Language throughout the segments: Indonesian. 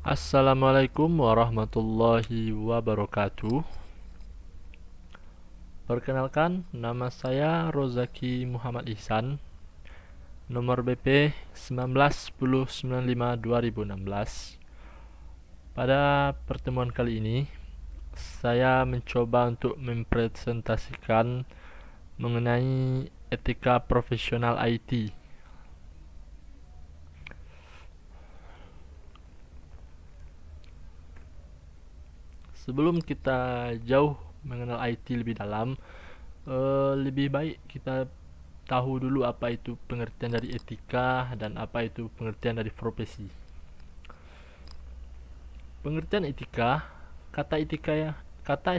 Assalamualaikum warahmatullahi wabarakatuh. Perkenalkan, nama saya Rozaki Muhammad Ihsan, nomor BP 191095-2016. Pada pertemuan kali ini, saya mencoba untuk mempresentasikan mengenai etika profesional IT. Sebelum kita jauh mengenal IT lebih dalam, lebih baik kita tahu dulu apa itu pengertian dari etika dan apa itu pengertian dari profesi. Pengertian etika, kata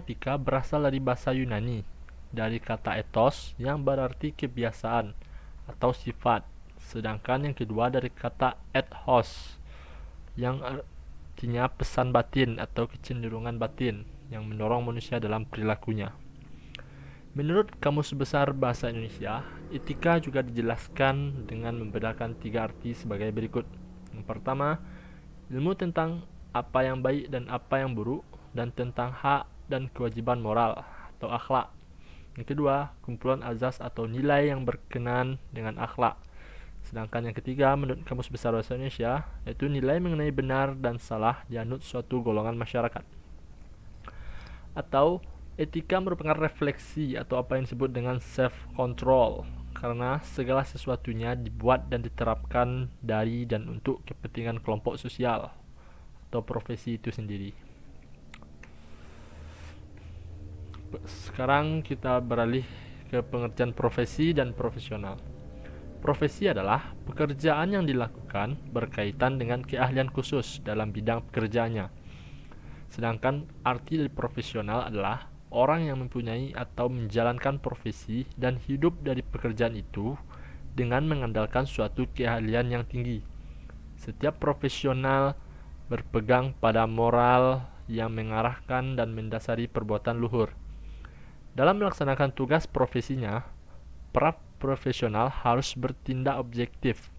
etika berasal dari bahasa Yunani, dari kata ethos yang berarti kebiasaan atau sifat, sedangkan yang kedua dari kata ethos yang artinya pesan batin atau kecenderungan batin yang mendorong manusia dalam perilakunya. Menurut Kamus Besar Bahasa Indonesia, etika juga dijelaskan dengan membedakan 3 arti sebagai berikut. Yang pertama, ilmu tentang apa yang baik dan apa yang buruk, dan tentang hak dan kewajiban moral atau akhlak. Yang kedua, kumpulan azas atau nilai yang berkenaan dengan akhlak. Sedangkan yang ketiga, menurut Kamus Besar Bahasa Indonesia, yaitu nilai mengenai benar dan salah dianut suatu golongan masyarakat. Atau etika merupakan refleksi atau apa yang disebut dengan self-control, karena segala sesuatunya dibuat dan diterapkan dari dan untuk kepentingan kelompok sosial atau profesi itu sendiri. Sekarang kita beralih ke pengertian profesi dan profesional. Profesi adalah pekerjaan yang dilakukan berkaitan dengan keahlian khusus dalam bidang pekerjaannya. Sedangkan arti dari profesional adalah orang yang mempunyai atau menjalankan profesi dan hidup dari pekerjaan itu dengan mengandalkan suatu keahlian yang tinggi. Setiap profesional berpegang pada moral yang mengarahkan dan mendasari perbuatan luhur. Dalam melaksanakan tugas profesinya, para profesional harus bertindak objektif,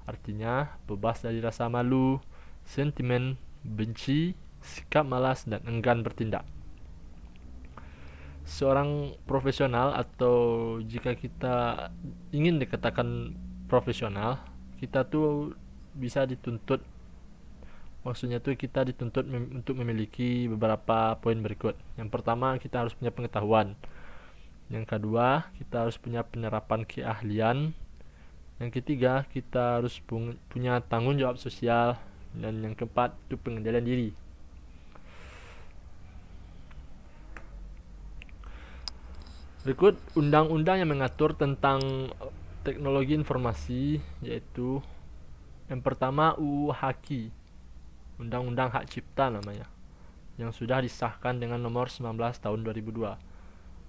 artinya bebas dari rasa malu, sentimen benci, sikap malas, dan enggan bertindak. Seorang profesional, atau jika kita ingin dikatakan profesional, kita tuh bisa dituntut, maksudnya tuh kita dituntut untuk memiliki beberapa poin berikut. Yang pertama, kita harus punya pengetahuan. Yang kedua, kita harus punya penerapan keahlian. Yang ketiga, kita harus punya tanggung jawab sosial. Dan yang keempat, itu pengendalian diri. Berikut undang-undang yang mengatur tentang teknologi informasi, yaitu yang pertama UU HAKI, Undang-Undang Hak Cipta namanya, yang sudah disahkan dengan nomor 19 tahun 2002.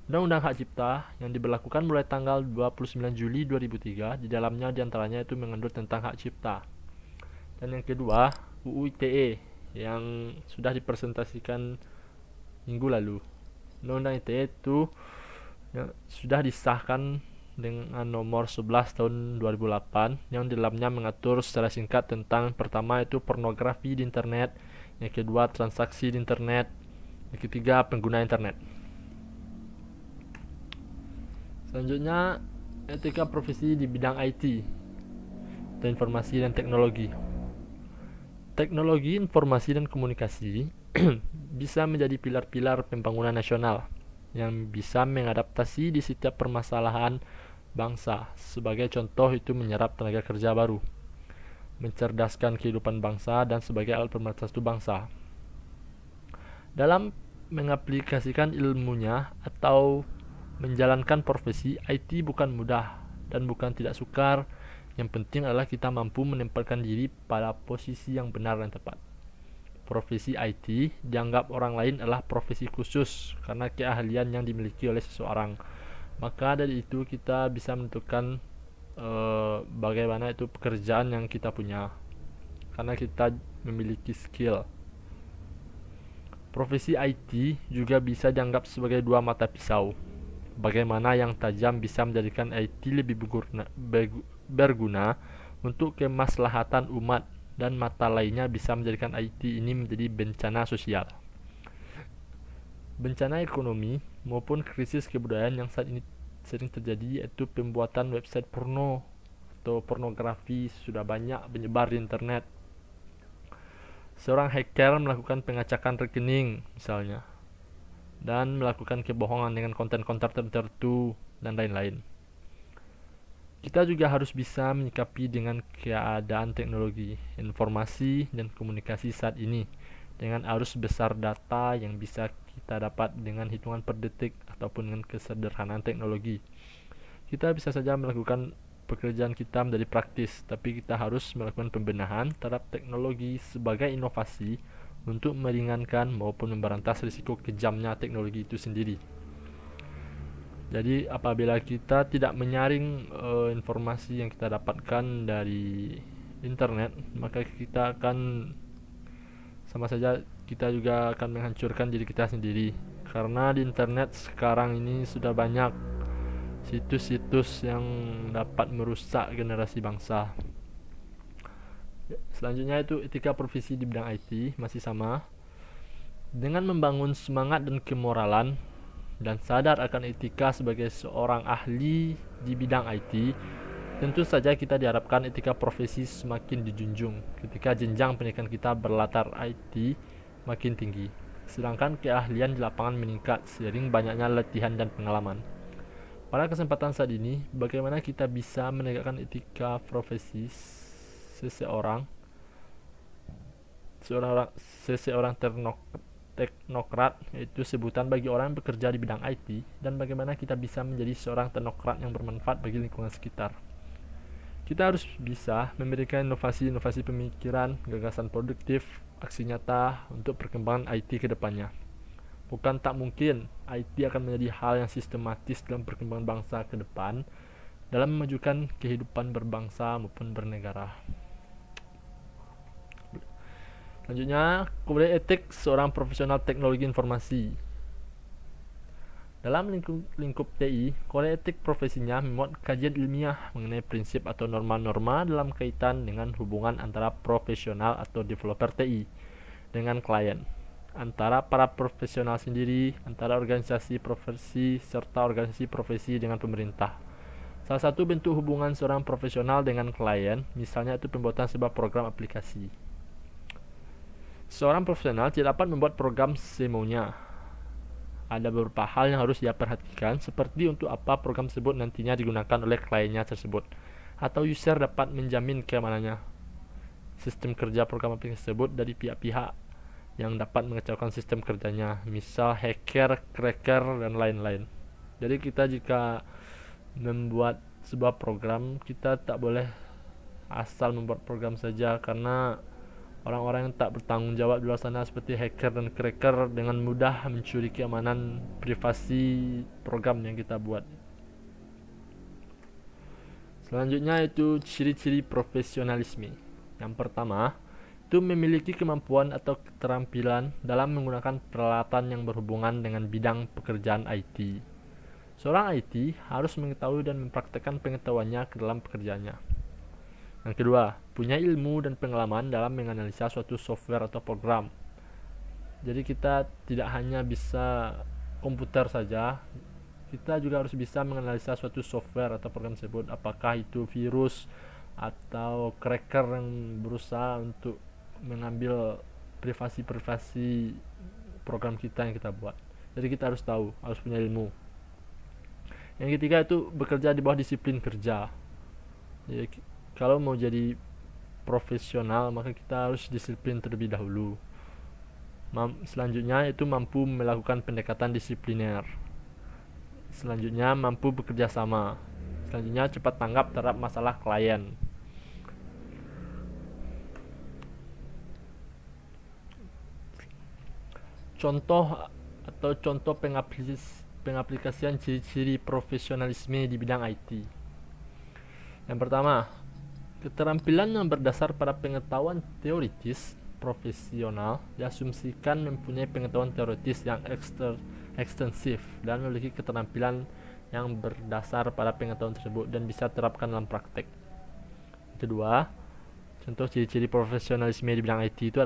Undang-Undang Hak Cipta yang diberlakukan mulai tanggal 29 Juli 2003, di dalamnya diantaranya itu mengandung tentang hak cipta. Dan yang kedua, UU ITE yang sudah dipresentasikan minggu lalu. Undang-Undang ITE itu yang sudah disahkan dengan nomor 11 tahun 2008, yang di dalamnya mengatur secara singkat tentang pertama itu pornografi di internet, yang kedua transaksi di internet, yang ketiga pengguna internet. Selanjutnya, etika profesi di bidang IT atau informasi dan teknologi. Teknologi informasi dan komunikasi bisa menjadi pilar-pilar pembangunan nasional yang bisa mengadaptasi di setiap permasalahan bangsa. Sebagai contoh itu menyerap tenaga kerja baru, mencerdaskan kehidupan bangsa, dan sebagai alat pemersatu bangsa. Dalam mengaplikasikan ilmunya atau menjalankan profesi, IT bukan mudah dan bukan tidak sukar. Yang penting adalah kita mampu menempatkan diri pada posisi yang benar dan tepat. Profesi IT dianggap orang lain adalah profesi khusus karena keahlian yang dimiliki oleh seseorang. Maka dari itu kita bisa menentukan bagaimana itu pekerjaan yang kita punya, karena kita memiliki skill. Profesi IT juga bisa dianggap sebagai dua mata pisau. Bagaimana yang tajam bisa menjadikan IT lebih berguna untuk kemaslahatan umat, dan mata lainnya bisa menjadikan IT ini menjadi bencana sosial. Bencana ekonomi maupun krisis kebudayaan yang saat ini sering terjadi, yaitu pembuatan website porno atau pornografi sudah banyak menyebar di internet. Seorang hacker melakukan pengacakan rekening misalnya, dan melakukan kebohongan dengan konten-konten tertentu dan lain-lain. Kita juga harus bisa menyikapi dengan keadaan teknologi, informasi, dan komunikasi saat ini dengan arus besar data yang bisa kita dapat dengan hitungan per detik ataupun dengan kesederhanaan teknologi. Kita bisa saja melakukan pekerjaan kita menjadi praktis, tapi kita harus melakukan pembenahan terhadap teknologi sebagai inovasi untuk meringankan maupun memberantas risiko kejamnya teknologi itu sendiri. Jadi apabila kita tidak menyaring informasi yang kita dapatkan dari internet, maka kita akan sama saja kita juga akan menghancurkan diri kita sendiri. Karena di internet sekarang ini sudah banyak situs-situs yang dapat merusak generasi bangsa. Selanjutnya itu etika profesi di bidang IT, masih sama. Dengan membangun semangat dan kemoralan dan sadar akan etika sebagai seorang ahli di bidang IT, tentu saja kita diharapkan etika profesi semakin dijunjung ketika jenjang pendidikan kita berlatar IT makin tinggi, sedangkan keahlian di lapangan meningkat seiring banyaknya latihan dan pengalaman. Pada kesempatan saat ini, bagaimana kita bisa menegakkan etika profesi seseorang teknokrat, yaitu sebutan bagi orang yang bekerja di bidang IT, dan bagaimana kita bisa menjadi seorang teknokrat yang bermanfaat bagi lingkungan sekitar. Kita harus bisa memberikan inovasi-inovasi pemikiran, gagasan produktif, aksi nyata untuk perkembangan IT ke depannya. Bukan tak mungkin IT akan menjadi hal yang sistematis dalam perkembangan bangsa ke depan dalam memajukan kehidupan berbangsa maupun bernegara. Selanjutnya, kode etik seorang profesional teknologi informasi. Dalam lingkup TI, kode etik profesinya memuat kajian ilmiah mengenai prinsip atau norma-norma dalam kaitan dengan hubungan antara profesional atau developer TI dengan klien, antara para profesional sendiri, antara organisasi profesi, serta organisasi profesi dengan pemerintah. Salah satu bentuk hubungan seorang profesional dengan klien, misalnya itu pembuatan sebuah program aplikasi. Seorang profesional tidak dapat membuat program semaunya. Ada beberapa hal yang harus dia perhatikan, seperti untuk apa program tersebut nantinya digunakan oleh kliennya tersebut, atau user dapat menjamin keamanannya sistem kerja program aplikasi tersebut dari pihak-pihak yang dapat mengecewakan sistem kerjanya, misal hacker, cracker, dan lain-lain. Jadi kita jika membuat sebuah program, kita tak boleh asal membuat program saja, karena orang-orang yang tak bertanggung jawab di luar sana seperti hacker dan cracker dengan mudah mencuri keamanan privasi program yang kita buat. Selanjutnya itu ciri-ciri profesionalisme. Yang pertama, itu memiliki kemampuan atau keterampilan dalam menggunakan peralatan yang berhubungan dengan bidang pekerjaan IT. Seorang IT harus mengetahui dan mempraktekkan pengetahuannya ke dalam pekerjaannya. Yang kedua, punya ilmu dan pengalaman dalam menganalisa suatu software atau program. Jadi kita tidak hanya bisa komputer saja, kita juga harus bisa menganalisa suatu software atau program tersebut, apakah itu virus atau cracker yang berusaha untuk mengambil privasi program kita yang kita buat. Jadi kita harus tahu, harus punya ilmu. Yang ketiga itu bekerja di bawah disiplin kerja. Jadi, kalau mau jadi profesional, maka kita harus disiplin terlebih dahulu. Selanjutnya itu mampu melakukan pendekatan disipliner. Selanjutnya mampu bekerja sama. Selanjutnya cepat tanggap terhadap masalah klien. Contoh pengaplikasian ciri-ciri profesionalisme di bidang IT. Yang pertama, keterampilan yang berdasar pada pengetahuan teoritis profesional diasumsikan mempunyai pengetahuan teoritis yang ekstensif dan memiliki keterampilan yang berdasar pada pengetahuan tersebut dan bisa diterapkan dalam praktek. Kedua, Contoh ciri-ciri profesionalisme di bidang IT itu